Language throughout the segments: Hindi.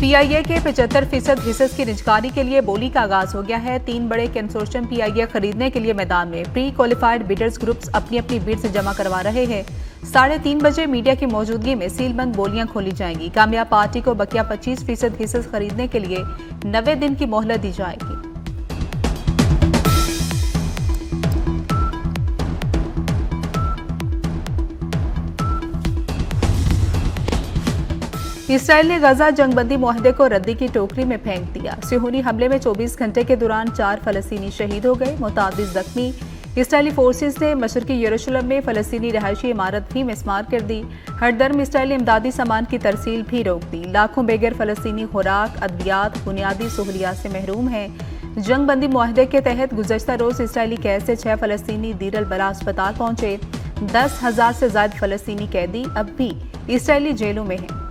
पीआईए के 75% हिस्सेस की निजकारी के लिए बोली का आगाज हो गया है। 3 बड़े कंसोर्शियम पीआईए खरीदने के लिए मैदान में। प्री क्वालिफाइड बिडर्स ग्रुप्स अपनी अपनी बिड से जमा करवा रहे हैं। 3:30 बजे मीडिया की मौजूदगी में सीलबंद बोलियां खोली जाएंगी। कामयाब पार्टी को बकिया 25% हिस्सेस खरीदने के लिए 90 दिन की मोहलत दी जाएगी। इसराइल ने गजा जंगबंदी मुआहदे को रद्दी की टोकरी में फेंक दिया। सिहोनी हमले में 24 घंटे के दौरान 4 फलस्तीनी शहीद हो गए, मुतादिद जख्मी। इसराइली फोर्सेस ने मशरकी यरूशलेम में फलस्तीनी रहायशी इमारत भी मिसमार कर दी। हरदर्म इसराइली इमदादी सामान की तरसील भी रोक दी। लाखों बेघर फलस्तीनी खुराक, अद्वियात, बुनियादी सहूलियात से महरूम हैं। जंगबंदी मुआहदे के तहत गुज़श्ता रोज इसराइली कैद से 6 फलस्तीनी दीर अल बला अस्पताल पहुंचे। 10,000 से ज्यादा फलस्तीनी कैदी अब भी इसराइली जेलों में हैं।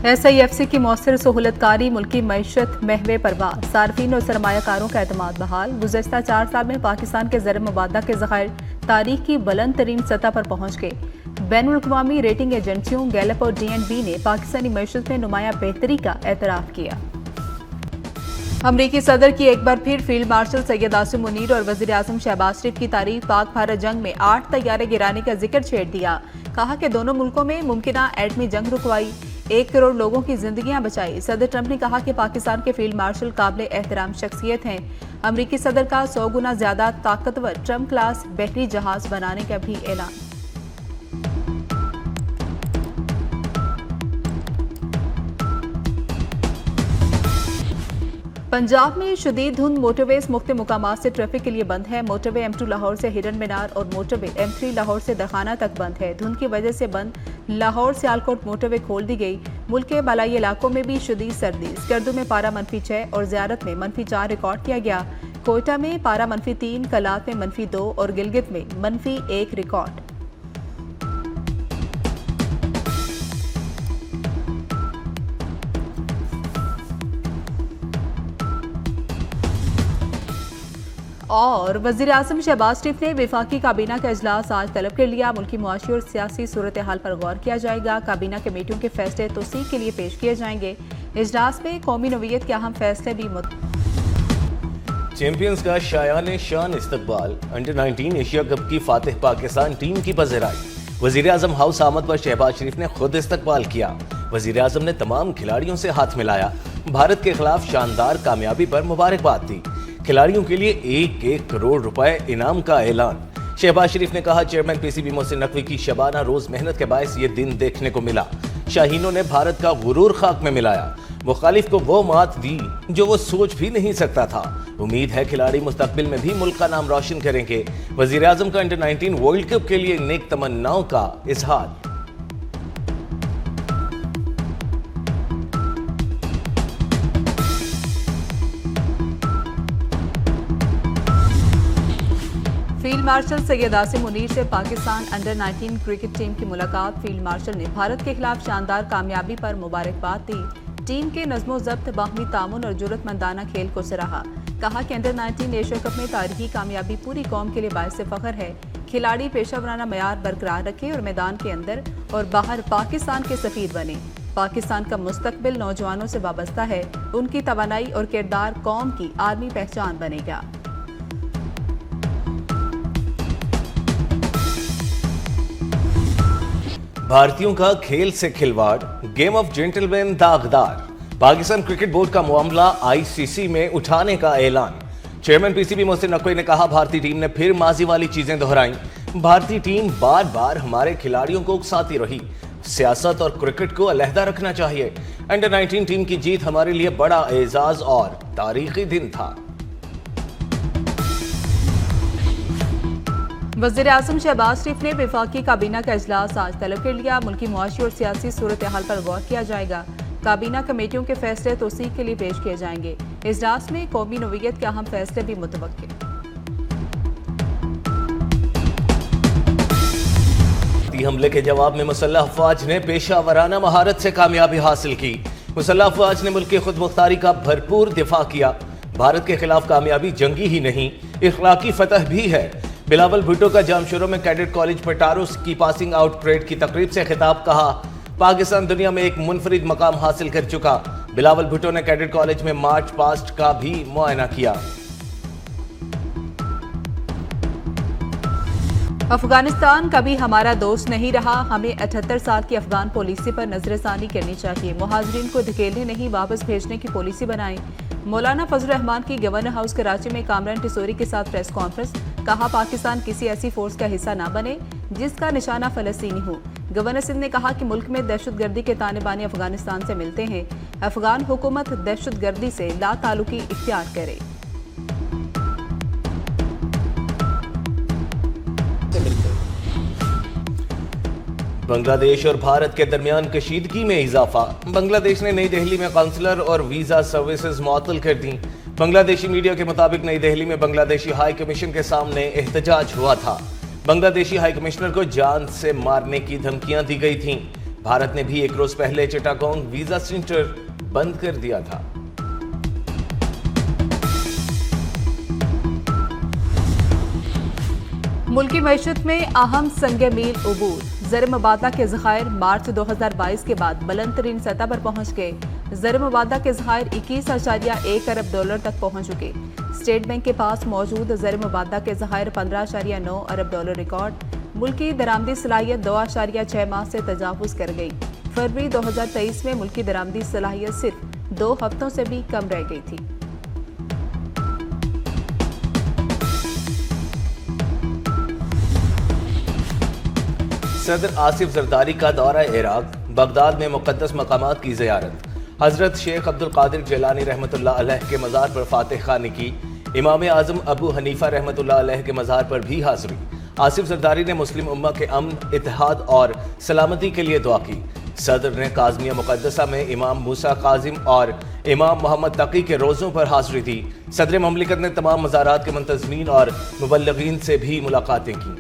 SIFC की मौसर सहूलतकारी मुल्की मईशत महवे परवाह, सार्फिन और सरमायाकारों का एतमाद बहाल। गुज़श्ता 4 साल में पाकिस्तान के ज़र मुबादला के ज़खायर तारीख की बुलंद तरीन सतह पर पहुँच गए। बैनुल-अक़वामी रेटिंग एजेंसियों गैलप और DNB ने पाकिस्तानी मईशत में नुमाया बेहतरी का एतराफ़ किया। अमरीकी सदर की एक बार फिर फील्ड मार्शल सैयद आसिम मुनीर और वज़ीर आज़म शहबाज शरीफ की तारीफ। पाक भारत जंग में 8 तैयारे गिराने का जिक्र छेड़ दिया। कहा कि दोनों मुल्कों में मुमकिना एटमी जंग रुकवाई, 1 करोड़ लोगों की जिंदगियां बचाई। सदर ट्रंप ने कहा कि पाकिस्तान के फील्ड मार्शल काबिल एहतराम शख्सियत हैं। अमरीकी सदर का 100 गुना ज्यादा ताकतवर ट्रंप क्लास बहरी जहाज बनाने का भी ऐलान। पंजाब में शदीद धुंध, मोटरवेज मुख्त मुकामात से ट्रैफिक के लिए बंद है। मोटरवे M2 लाहौर से हिरन मीनार और मोटरवे M3 लाहौर से दरखाना तक बंद है। धुंध की वजह से बंद लाहौर सियालकोट मोटरवे खोल दी गई। मुल्क के बालाई इलाकों में भी शदीद सर्दी। स्कर्दू में पारा -6 और ज़ियारत में -4 रिकॉर्ड किया गया। कोयटा में पारा -3, कलात में -2 और गिलगित में -1 रिकॉर्ड। और वज़ीर आज़म शहबाज शरीफ ने वफाकी काबीना का इजलास आज तलब कर लिया। मुल्की मुआशी और सियासी सूरत हाल पर गौर किया जाएगा। काबीना कमेटियों के फैसले तौसीक के लिए पेश किए जाएंगे। इजलास में कौमी नोयत के अहम फैसले भी चैंपियंस का शायान शान इस्तकबाल। अंडर-19 एशिया कप की फातिह पाकिस्तान टीम की पज़राई। वज़ीर आज़म हाउस आमद पर शहबाज शरीफ ने खुद इस्तकबाल किया। वज़ीर आज़म ने तमाम खिलाड़ियों से हाथ मिलाया। भारत के खिलाफ शानदार कामयाबी पर मुबारकबाद दी। खिलाड़ियों के लिए 1-1 करोड़ रुपए इनाम का ऐलान। शहबाज शरीफ ने कहा, चेयरमैन PCB मोहसिन नकवी की शबाना रोज मेहनत के बायस ये दिन देखने को मिला। शाहीनों ने भारत का गुरूर खाक में मिलाया, मुखालिफ को वो मात दी जो वो सोच भी नहीं सकता था। उम्मीद है खिलाड़ी मुस्तकबिल में भी मुल्क का नाम रोशन करेंगे। वज़ीर आज़म का अंडर-19 वर्ल्ड कप के लिए नेक तमन्नाओं का इजहार। फील्ड मार्शल सैयद आसिम मुनीर से पाकिस्तान अंडर-19 क्रिकेट टीम की मुलाकात। फील्ड मार्शल ने भारत के खिलाफ शानदार कामयाबी पर मुबारकबाद दी। टीम के नज़्मो ज़ब्त, बाहमी तामुन और जुर्रतमंदाना खेल को सराहा। कहा कि अंडर-19 एशिया कप में तारीखी कामयाबी पूरी कौम के लिए बाइस फ़ख्र है। खिलाड़ी पेशा वराना मयार बरकरार रखें और मैदान के अंदर और बाहर पाकिस्तान के सफीर बने। पाकिस्तान का मुस्तकबिल नौजवानों से वाबस्ता है। उनकी तवानाई और किरदार कौम की आलमी पहचान बनेगा। भारतीयों का खेल से खिलवाड़, गेम ऑफ जेंटलमैन दागदार। पाकिस्तान क्रिकेट बोर्ड का मामला ICC में उठाने का ऐलान। चेयरमैन PCB मोहसिन नकवी ने कहा, भारतीय टीम ने फिर माजी वाली चीजें दोहराई। भारतीय टीम बार बार हमारे खिलाड़ियों को उकसाती रही। सियासत और क्रिकेट को अलहदा रखना चाहिए। अंडर-19 टीम की जीत हमारे लिए बड़ा एजाज और तारीखी दिन था। वज़ीर आज़म शहबाज शरीफ ने वफाकी काबीना का इजलास आज तलब कर लिया। मुल्की मुआशी और सियासी सूरत हाल पर गौर किया जाएगा। काबीना कमेटियों के फैसले तौसीक के लिए पेश किए जाएंगे। इजलास में कौमी नोयत के अहम फैसले भी मुतवक्किल। हमले के जवाब में मुसल्लह अफवाज ने पेशा वराना महारत से कामयाबी हासिल की। मुसल्लह अफवाज ने मुल्क की खुद मुख्तारी का भरपूर दिफा किया। भारत के खिलाफ कामयाबी जंगी ही नहीं, इखलाकी फतह भी है। बिलावल भुट्टो का जामशोरों में कैडेट कॉलेज पटारो की पासिंग आउट परेड की तकरीब से खिताब, कहा पाकिस्तान दुनिया में एक मुनफरिद मकाम हासिल कर चुका। बिलावल भुट्टो ने कैडेट कॉलेज में मार्च पास्ट का भी मुआयना किया। अफगानिस्तान कभी हमारा दोस्त नहीं रहा, हमें 78 साल की अफगान पॉलिसी पर नजरसानी करनी चाहिए। मुहाजिरीन को धकेलने नहीं वापस भेजने की पॉलिसी बनाएं। मौलाना फजल रहमान की गवर्नर हाउस कराची में कामरान टिसोरी के साथ प्रेस कॉन्फ्रेंस, कहा पाकिस्तान किसी ऐसी फोर्स का हिस्सा ना बने जिसका निशाना फलस्तीनी हो। गवर्नर सिंध ने कहा कि मुल्क में दहशतगर्दी के तालिबानी अफगानिस्तान से मिलते हैं, अफगान हुकूमत दहशतगर्दी से लाताल्लुकी इख्तियार करे। बांग्लादेश और भारत के दरमियान कशीदगी में इजाफा, बांग्लादेश ने नई दिल्ली में काउंसलर और वीजा सर्विसेज मुअत्तल कर दी। बांग्लादेशी मीडिया के मुताबिक नई दिल्ली में बांग्लादेशी हाई कमीशन के सामने एहतजाज हुआ था। बांग्लादेशी हाई कमिश्नर को जान से मारने की धमकियां दी गई थीं। भारत ने भी एक रोज पहले चिटागोंग वीजा सेंटर बंद कर दिया था। मुल्की मईशत में अहम संग मील अबूर, ज़र मुबादला के ज़खायर मार्च 2022 के बाद बुलंद तरीन सतह पर पहुंच गए। ज़र मुबादला के ज़खायर 21.1 अरब डॉलर तक पहुंच चुके। स्टेट बैंक के पास मौजूद ज़र मुबादला के ज़खायर 15.9 अरब डॉलर रिकॉर्ड। मुल्की दरामदी सलाहियत 2.6 माह से तजावुज़ कर गई। फरवरी 2023 में मुल्की दरामदी सलाहियत सिर्फ 2 हफ्तों से भी कम रह गई थी। सदर आसिफ जरदारी का दौरा इराक, बगदाद में मुक़द्दस मकामात की ज़ियारत। हज़रत शेख अब्दुल कादिर जिलानी रहमतुल्लाह अलैह के मज़ार पर फातिह खानी की। इमाम आज़म अबू हनीफा रहमतुल्लाह अलैह के मज़ार पर भी हाज़री। आसिफ जरदारी ने मुस्लिम उम्मा के अमन, इत्तेहाद और सलामती के लिए दुआ की। सदर ने काज़मिया मुक़द्दसा में इमाम मूसा काजिम और इमाम मोहम्मद तकी के रोज़ों पर हाज़री दी। सदर ममलिकत ने तमाम मज़ारात के मुंतज़मीन और मुबल्लिगीन से भी मुलाकातें की।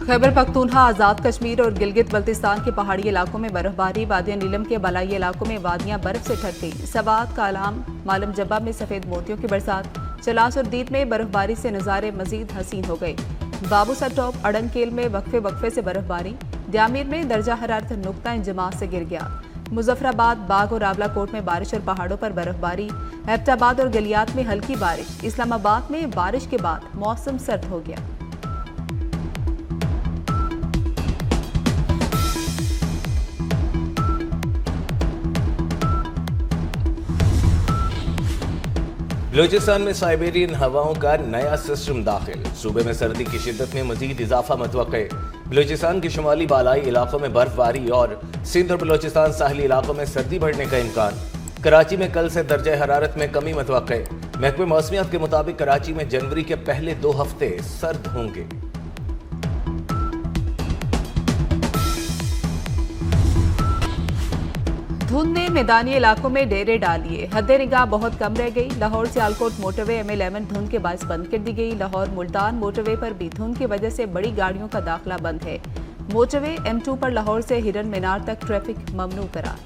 खैबर पख्तूनख्वा, आज़ाद कश्मीर और गिलगित बल्तिस्तान के पहाड़ी इलाकों में बर्फबारी, वादिया नीलम के बलाई इलाकों में वादियां बर्फ से ढक गई। सवात, कालाम, मालम जब्बा में सफ़ेद मोतियों की बरसात। चलास और दीद में बर्फबारी से नज़ारे मजीद हसीन हो गए। बाबू सटॉप, अड़नकेल में वक्फे वक्फे से बर्फबारी। द्यामीर में दर्जा हरारत नुक्ता इंजमात से गिर गया। मुजफ्फराबाद, बाग और रावलाकोट में बारिश और पहाड़ों पर बर्फबारी। एबटाबाद और गलियात में हल्की बारिश। इस्लामाबाद में बारिश के बाद मौसम सर्द हो गया। बलूचिस्तान में साइबेरियन हवाओं का नया सिस्टम दाखिल, सूबे में सर्दी की शिद्दत में मजीद इजाफा मुतवक्के। बलूचिस्तान के शुमाली बालाई इलाकों में बर्फबारी और सिंध और बलूचिस्तान साहली इलाकों में सर्दी बढ़ने का इम्कान। कराची में कल से दर्जा हरारत में कमी मुतवक्के। महकमे मौसमियात के मुताबिक कराची में जनवरी के पहले 2 हफ्ते सर्द होंगे। धुंध ने मैदानी इलाकों में डेरे डालिए, हद निगाह बहुत कम रह गई। लाहौर से आलकोट मोटरवे M11 धुंध के बायस बंद कर दी गई। लाहौर मुल्तान मोटरवे पर भी धुंध की वजह से बड़ी गाड़ियों का दाखिला बंद है। मोटरवे M2 पर लाहौर से हिरन मीनार तक ट्रैफिक ममनू करार।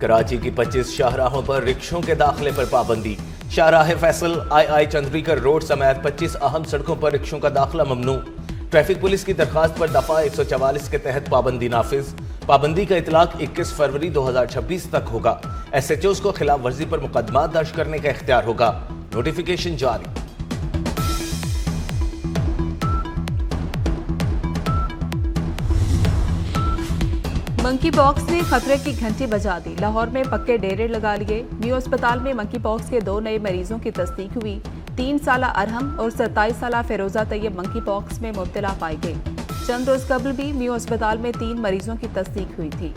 कराची की 25 शाहराहों पर रिक्शों के दाखिले पर पाबंदी। शाहराह फैसल, आई चंद्रीकर रोड समेत 25 अहम सड़कों पर रिक्शों का दाखिला ममनू। ट्रैफिक पुलिस की दरखास्त पर दफा 144 के तहत पाबंदी नाफिज। पाबंदी का इतलाक 21 फरवरी 2026 तक होगा। SHOs को खिलाफ वर्जी पर मुकदमा दर्ज करने का इख्तियार होगा। नोटिफिकेशन जारी। मंकी पॉक्स ने खतरे की घंटी बजा दी। लाहौर में पक्के डेरे लगा लिए। न्यू अस्पताल में मंकी पॉक्स के 2 नए मरीजों की तस्दीक हुई। 3 साला अरहम और 27 साला फेरोजा तैयब मंकी पॉक्स में मुब्तला पाई गई। चंद रोज कबल भी न्यू अस्पताल में 3 मरीजों की तस्दीक हुई थी।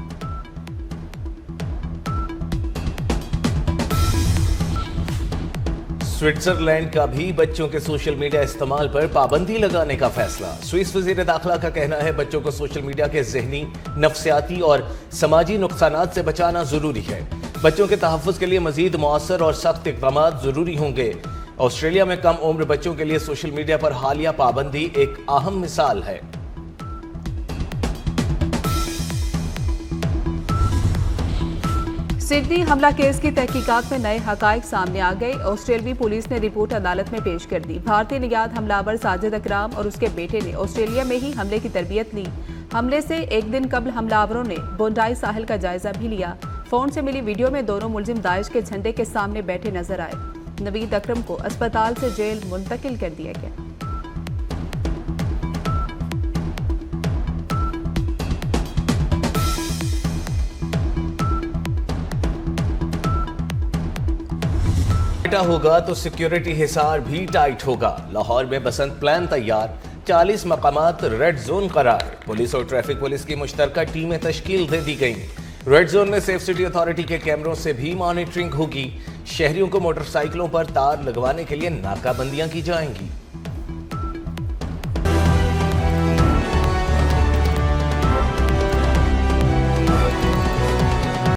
स्विट्जरलैंड का भी बच्चों के सोशल मीडिया इस्तेमाल पर पाबंदी लगाने का फैसला। स्विस वजीर दाखिला का कहना है बच्चों को सोशल मीडिया के जहनी, नफ्सियाती और समाजी नुकसानात से बचाना जरूरी है। बच्चों के तहफ़्फ़ुज़ के लिए मजीद मौसर और सख्त इक़दामात जरूरी होंगे। ऑस्ट्रेलिया में कम उम्र बच्चों के लिए सोशल मीडिया पर हालिया पाबंदी एक अहम मिसाल है। सिडनी हमला केस की तहकीकात में नए हकायक सामने आ गए। ऑस्ट्रेलियाई पुलिस ने रिपोर्ट अदालत में पेश कर दी। भारतीय नियाद हमलावर साजिद अकराम और उसके बेटे ने ऑस्ट्रेलिया में ही हमले की तरबियत ली। हमले से एक दिन कबल हमलावरों ने बोंडाई साहिल का जायजा भी लिया। फोन से मिली वीडियो में दोनों मुलजिम दाइश के झंडे के सामने बैठे नजर आए। नवीद अकरम को अस्पताल से जेल मुंतकिल कर दिया गया। होगा तो सिक्योरिटी हिसार भी टाइट होगा। लाहौर में बसंत प्लान तैयार, 40 मकामात रेड जोन करार। पुलिस और ट्रैफिक पुलिस की मुश्तरका टीमें तश्कील दे दी गई। रेड जोन में सेफ सिटी अथॉरिटी के कैमरों से भी मॉनिटरिंग होगी। शहरियों को मोटरसाइकिलों पर तार लगवाने के लिए नाकाबंदियां की जाएंगी।